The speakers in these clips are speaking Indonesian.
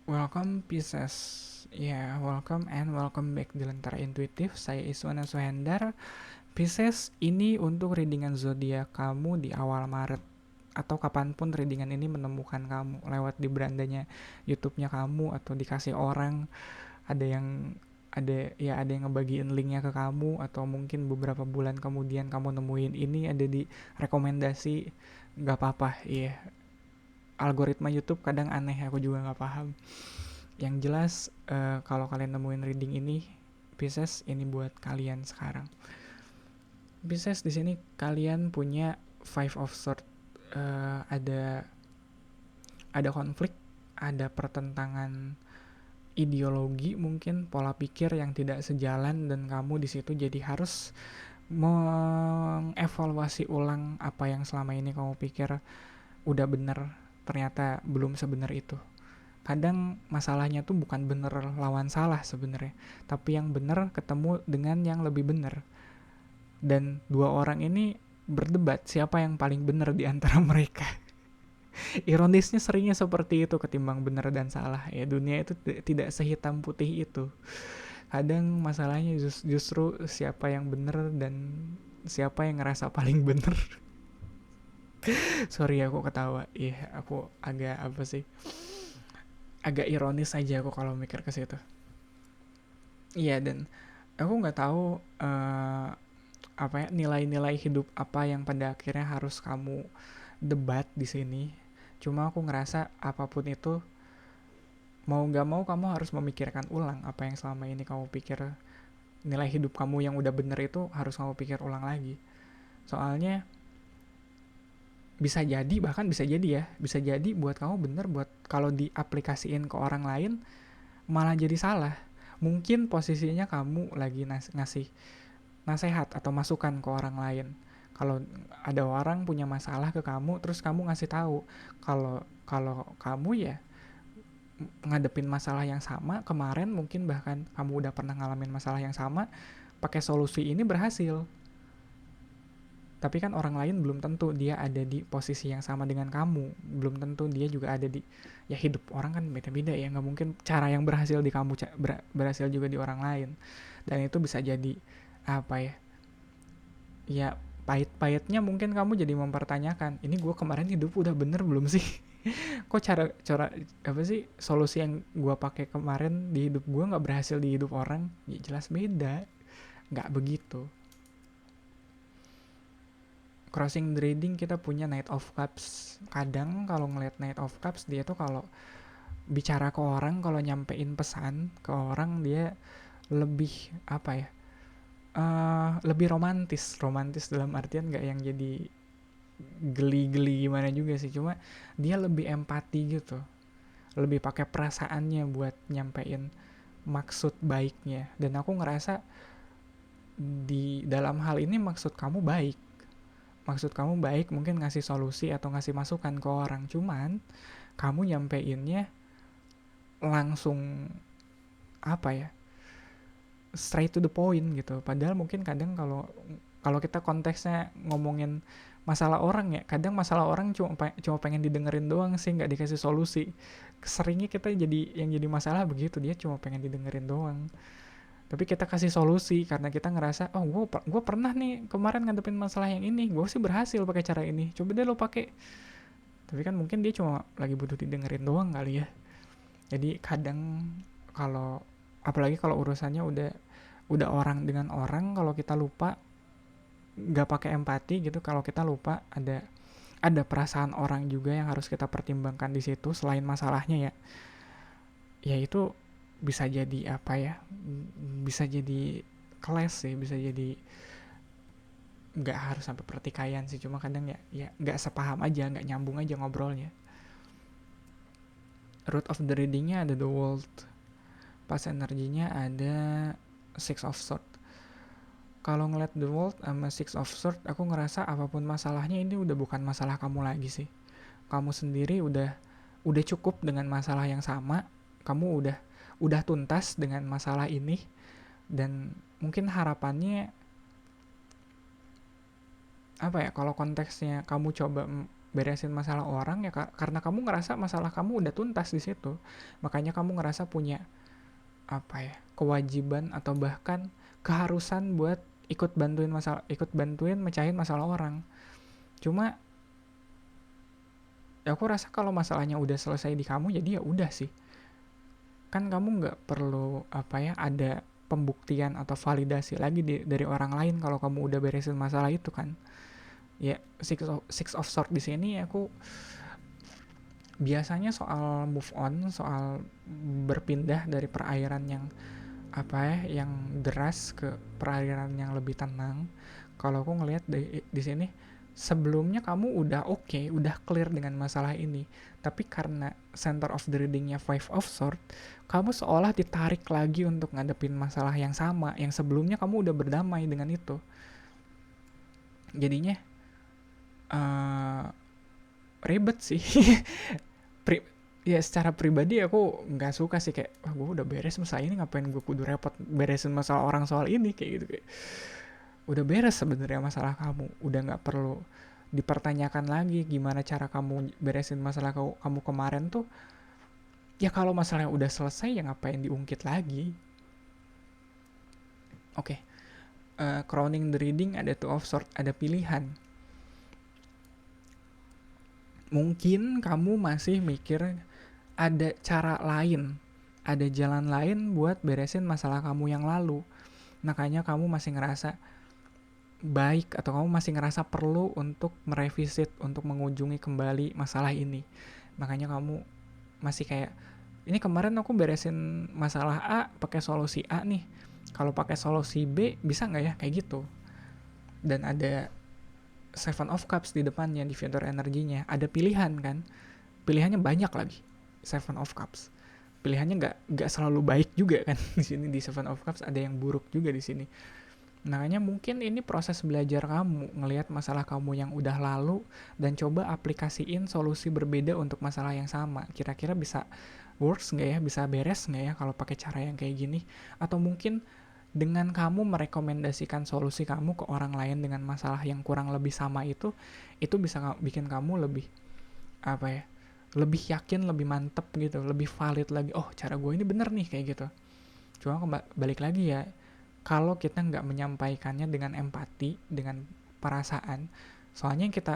Welcome Pisces. Ya, welcome and welcome back di Lentera Intuitif. Saya Iswana Suhendar. Pisces, ini untuk readingan zodiak kamu di awal Maret atau kapanpun readingan ini menemukan kamu lewat di berandanya YouTube-nya kamu atau dikasih orang, ada yang ada yang ngebagiin linknya ke kamu, atau mungkin beberapa bulan kemudian kamu nemuin ini ada di rekomendasi. Nggak apa-apa, iya. Algoritma YouTube kadang aneh, aku juga nggak paham. Yang jelas, kalau kalian nemuin reading ini, Pisces, ini buat kalian sekarang. Pisces, di sini kalian punya Five of Swords. Ada konflik, ada pertentangan ideologi, mungkin pola pikir yang tidak sejalan, dan kamu di situ jadi harus mengevaluasi ulang apa yang selama ini kamu pikir udah bener, ternyata belum sebenar itu. Kadang masalahnya tuh bukan bener lawan salah sebenarnya, tapi yang bener ketemu dengan yang lebih bener, dan dua orang ini berdebat siapa yang paling bener di antara mereka. Ironisnya seringnya seperti itu ketimbang bener dan salah. Ya, dunia itu tidak sehitam putih itu. Kadang masalahnya justru siapa yang bener dan siapa yang ngerasa paling bener. Sorry, aku ketawa. Iya, aku agak apa sih? Agak ironis aja aku kalau mikir ke situ. Iya, dan aku nggak tahu apa ya, nilai-nilai hidup apa yang pada akhirnya harus kamu debat di sini. Cuma aku ngerasa apapun itu, mau nggak mau kamu harus memikirkan ulang apa yang selama ini kamu pikir. Nilai hidup kamu yang udah bener itu harus kamu pikir ulang lagi. Soalnya bisa jadi, bahkan bisa jadi ya, bisa jadi buat kamu bener, buat kalau diaplikasiin ke orang lain malah jadi salah. Mungkin posisinya kamu lagi ngasih nasehat atau masukan ke orang lain. Kalau ada orang punya masalah ke kamu, terus kamu ngasih tahu kalau kalau kamu ya ngadepin masalah yang sama kemarin, mungkin bahkan kamu udah pernah ngalamin masalah yang sama, pakai solusi ini berhasil. Tapi kan orang lain belum tentu dia ada di posisi yang sama dengan kamu, belum tentu dia juga ada di, ya hidup orang kan beda-beda ya, nggak mungkin cara yang berhasil di kamu berhasil juga di orang lain. Dan itu bisa jadi apa ya, ya pahit-pahitnya mungkin kamu jadi mempertanyakan, ini gue kemarin hidup udah bener belum sih? Kok cara cara apa sih, solusi yang gue pakai kemarin di hidup gue nggak berhasil di hidup orang? Ya jelas beda, nggak begitu. Crossing the reading kita punya Knight of Cups. Kadang kalau ngeliat Knight of Cups, dia tuh kalau bicara ke orang, kalau nyampein pesan ke orang, dia lebih apa ya, lebih romantis dalam artian nggak yang jadi geli-geli gimana juga sih, cuma dia lebih empati gitu, lebih pakai perasaannya buat nyampein maksud baiknya. Dan aku ngerasa di dalam hal ini maksud kamu baik, mungkin ngasih solusi atau ngasih masukan ke orang, cuman kamu nyampeinnya langsung apa ya, straight to the point gitu. Padahal mungkin kadang kalau kalau kita konteksnya ngomongin masalah orang ya, kadang masalah orang cuma pengen didengerin doang sih, nggak dikasih solusi. Seringnya kita jadi yang jadi masalah begitu, dia cuma pengen didengerin doang, tapi kita kasih solusi karena kita ngerasa, oh gue pernah nih kemarin ngadepin masalah yang ini, gue sih berhasil pakai cara ini, coba deh lo pakai. Tapi kan mungkin dia cuma lagi butuh didengerin doang kali ya. Jadi kadang kalau apalagi kalau urusannya udah orang dengan orang, kalau kita lupa nggak pakai empati gitu, kalau kita lupa ada perasaan orang juga yang harus kita pertimbangkan di situ selain masalahnya ya. Ya itu bisa jadi apa ya, bisa jadi kelas sih, bisa jadi nggak harus sampai pertikaian sih, cuma kadang ya nggak sepaham aja, nggak nyambung aja ngobrolnya. Root of the readingnya ada the world, pas energinya ada six of sword. Kalau ngeliat the world sama six of sword, aku ngerasa apapun masalahnya ini udah bukan masalah kamu lagi sih. Kamu sendiri udah cukup dengan masalah yang sama, kamu udah tuntas dengan masalah ini. Dan mungkin harapannya apa ya, kalau konteksnya kamu coba beresin masalah orang ya karena kamu ngerasa masalah kamu udah tuntas di situ. Makanya kamu ngerasa punya kewajiban atau bahkan keharusan buat ikut bantuin mecahin masalah orang. Cuma ya aku rasa kalau masalahnya udah selesai di kamu, jadi ya udah sih. Kan kamu nggak perlu ada pembuktian atau validasi lagi dari orang lain kalau kamu udah beresin masalah itu kan. Ya six of sword di sini aku biasanya soal move on, soal berpindah dari perairan yang yang deras ke perairan yang lebih tenang. Kalau aku ngelihat di sini, sebelumnya kamu udah udah clear dengan masalah ini, tapi karena center of the readingnya Five of Swords, kamu seolah ditarik lagi untuk ngadepin masalah yang sama, yang sebelumnya kamu udah berdamai dengan itu. Jadinya ribet sih. Ya secara pribadi aku nggak suka sih, kayak gue udah beres masalah ini, ngapain gue kudu repot beresin masalah orang soal ini, kayak gitu. Kayak udah beres sebenarnya masalah kamu, udah nggak perlu dipertanyakan lagi gimana cara kamu beresin masalah kamu kemarin tuh. Ya kalau masalahnya udah selesai ya ngapain diungkit lagi. Oke. Crowning the reading ada Two of Swords, ada pilihan. Mungkin kamu masih mikir ada cara lain, ada jalan lain buat beresin masalah kamu yang lalu. Makanya kamu masih ngerasa baik atau kamu masih ngerasa perlu untuk merevisit, untuk mengunjungi kembali masalah ini. Makanya kamu masih kayak, ini kemarin aku beresin masalah A pakai solusi A nih, kalau pakai solusi B bisa nggak ya, kayak gitu. Dan ada Seven of Cups di depannya, di fitur energinya ada pilihan kan, pilihannya banyak lagi. Seven of Cups pilihannya nggak selalu baik juga kan. Di sini di Seven of Cups ada yang buruk juga di sini. Makanya mungkin ini proses belajar kamu ngelihat masalah kamu yang udah lalu dan coba aplikasiin solusi berbeda untuk masalah yang sama. Kira-kira bisa works nggak ya, bisa beres nggak ya kalau pakai cara yang kayak gini. Atau mungkin dengan kamu merekomendasikan solusi kamu ke orang lain dengan masalah yang kurang lebih sama itu bisa bikin kamu lebih lebih yakin, lebih mantep gitu, lebih valid lagi. Oh, cara gue ini bener nih, kayak gitu. Cuma balik lagi ya, kalau kita nggak menyampaikannya dengan empati, dengan perasaan, soalnya yang kita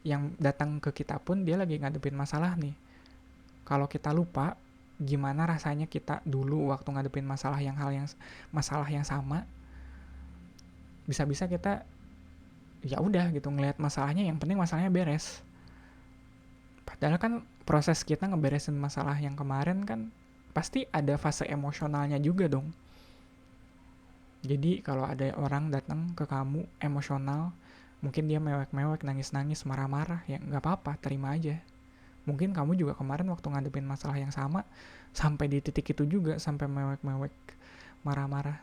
yang datang ke kita pun dia lagi ngadepin masalah nih. Kalau kita lupa gimana rasanya kita dulu waktu ngadepin masalah yang sama, bisa-bisa kita ya udah gitu ngelihat masalahnya, yang penting masalahnya beres. Padahal kan proses kita ngeberesin masalah yang kemarin kan pasti ada fase emosionalnya juga dong. Jadi kalau ada orang datang ke kamu emosional, mungkin dia mewek-mewek, nangis-nangis, marah-marah, ya nggak apa-apa, terima aja. Mungkin kamu juga kemarin waktu ngadepin masalah yang sama, sampai di titik itu juga, sampai mewek-mewek, marah-marah.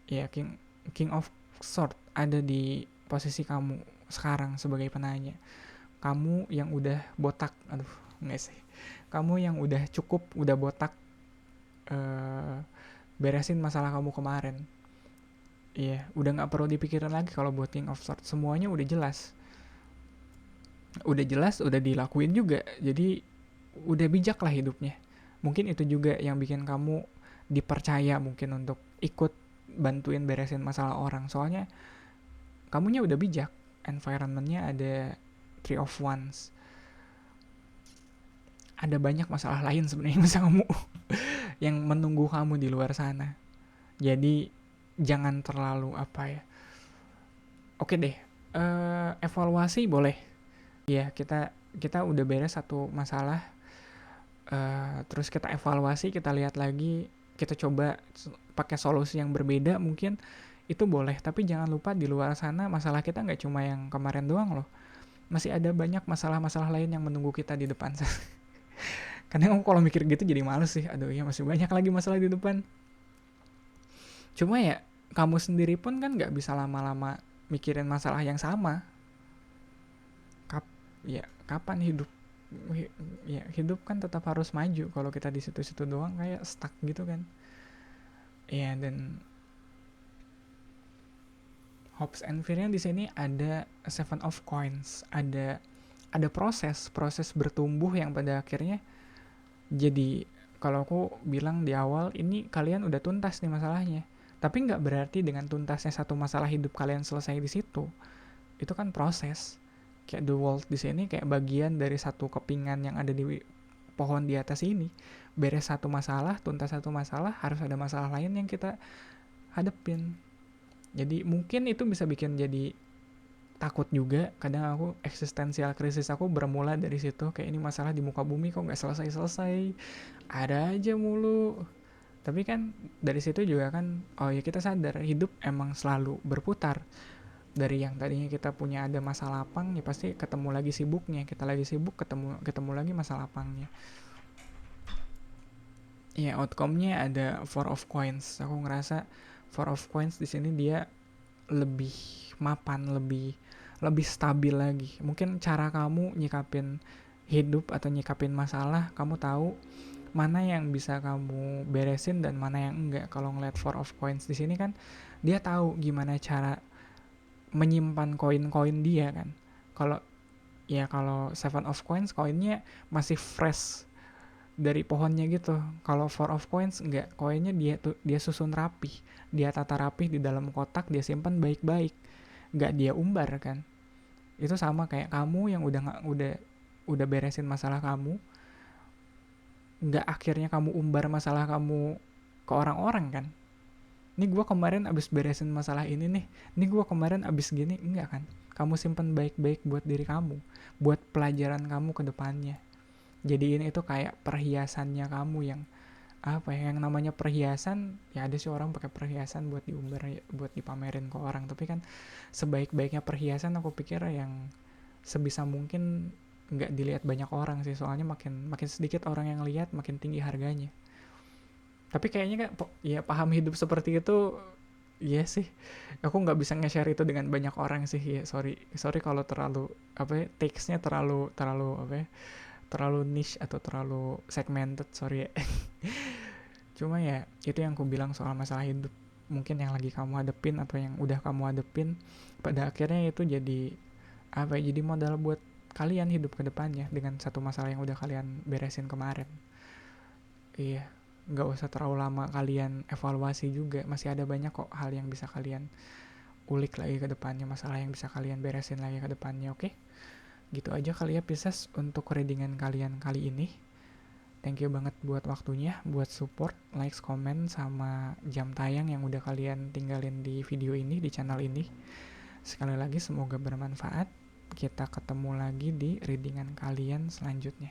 Ya, King of Swords ada di posisi kamu sekarang sebagai penanya. Kamu yang udah botak, nggak sih. Kamu yang udah cukup, udah botak, beresin masalah kamu kemarin. Iya, udah nggak perlu dipikirin lagi kalau buat King of Swords. Semuanya udah jelas. Udah dilakuin juga. Jadi udah bijak lah hidupnya. Mungkin itu juga yang bikin kamu dipercaya mungkin untuk ikut bantuin beresin masalah orang. Soalnya kamunya udah bijak. Environmentnya ada Three of Wands. Ada banyak masalah lain sebenarnya yang menunggu kamu di luar sana. Jadi jangan terlalu Oke deh, evaluasi boleh. Ya, kita udah beres satu masalah, terus kita evaluasi, kita lihat lagi, kita coba pakai solusi yang berbeda mungkin, itu boleh. Tapi jangan lupa di luar sana masalah kita nggak cuma yang kemarin doang loh. Masih ada banyak masalah-masalah lain yang menunggu kita di depan sana. Karena aku kalau mikir gitu jadi males sih. Aduh ya, masih banyak lagi masalah di depan. Cuma ya kamu sendiri pun kan gak bisa lama-lama mikirin masalah yang sama. Kapan hidup? Ya hidup kan tetap harus maju. Kalau kita di situ-situ doang kayak stuck gitu kan. Ya, dan hopes and fear-nya di sini ada seven of coins, ada proses bertumbuh yang pada akhirnya jadi, kalau aku bilang di awal ini kalian udah tuntas nih masalahnya, tapi nggak berarti dengan tuntasnya satu masalah hidup kalian selesai di situ. Itu kan proses. Kayak the world di sini kayak bagian dari satu kepingan yang ada di pohon di atas ini. Beres satu masalah, tuntas satu masalah, harus ada masalah lain yang kita hadepin. Jadi mungkin itu bisa bikin jadi takut juga. Kadang aku eksistensial krisis aku bermula dari situ, kayak ini masalah di muka bumi kok nggak selesai-selesai, ada aja mulu. Tapi kan dari situ juga kan, oh ya kita sadar hidup emang selalu berputar. Dari yang tadinya kita punya ada masa lapang, ya pasti ketemu lagi sibuknya, kita lagi sibuk ketemu lagi masa lapangnya. Ya outcome-nya ada four of coins. Aku ngerasa four of coins di sini dia lebih mapan, lebih stabil lagi. Mungkin cara kamu nyikapin hidup atau nyikapin masalah, kamu tahu mana yang bisa kamu beresin dan mana yang enggak. Kalau ngeliat four of coins di sini kan, dia tahu gimana cara menyimpan koin-koin dia kan. Kalau kalau seven of coins koinnya masih fresh dari pohonnya gitu. Kalau four of coins enggak, koinnya dia susun rapi, dia tata rapi di dalam kotak, dia simpan baik-baik, enggak dia umbar kan. Itu sama kayak kamu yang udah beresin masalah kamu, enggak akhirnya kamu umbar masalah kamu ke orang-orang kan. Ini gue kemarin abis beresin masalah ini gue kemarin abis gini, enggak kan. Kamu simpan baik-baik buat diri kamu, buat pelajaran kamu ke depannya. Jadi ini itu kayak perhiasannya kamu yang apa ya, yang namanya perhiasan ya, ada sih orang pakai perhiasan buat diumbar, buat dipamerin ke orang, tapi kan sebaik-baiknya perhiasan aku pikir yang sebisa mungkin nggak dilihat banyak orang sih, soalnya makin sedikit orang yang lihat makin tinggi harganya. Tapi kayaknya kan ya paham hidup seperti itu. Iya sih, aku nggak bisa nge-share itu dengan banyak orang sih ya, sorry kalau terlalu apa ya, takesnya terlalu apa ya, terlalu niche atau terlalu segmented, sorry ya. Cuma ya itu yang aku bilang soal masalah hidup, mungkin yang lagi kamu hadepin atau yang udah kamu hadepin, pada akhirnya itu jadi apa ya, jadi modal buat kalian hidup ke depannya dengan satu masalah yang udah kalian beresin kemarin. Iya, nggak usah terlalu lama kalian evaluasi juga, masih ada banyak kok hal yang bisa kalian ulik lagi ke depannya, masalah yang bisa kalian beresin lagi ke depannya. Oke, gitu aja kali ya Pisces untuk readingan kalian kali ini. Thank you banget buat waktunya, buat support, likes, comment, sama jam tayang yang udah kalian tinggalin di video ini, di channel ini. Sekali lagi semoga bermanfaat. Kita ketemu lagi di readingan kalian selanjutnya.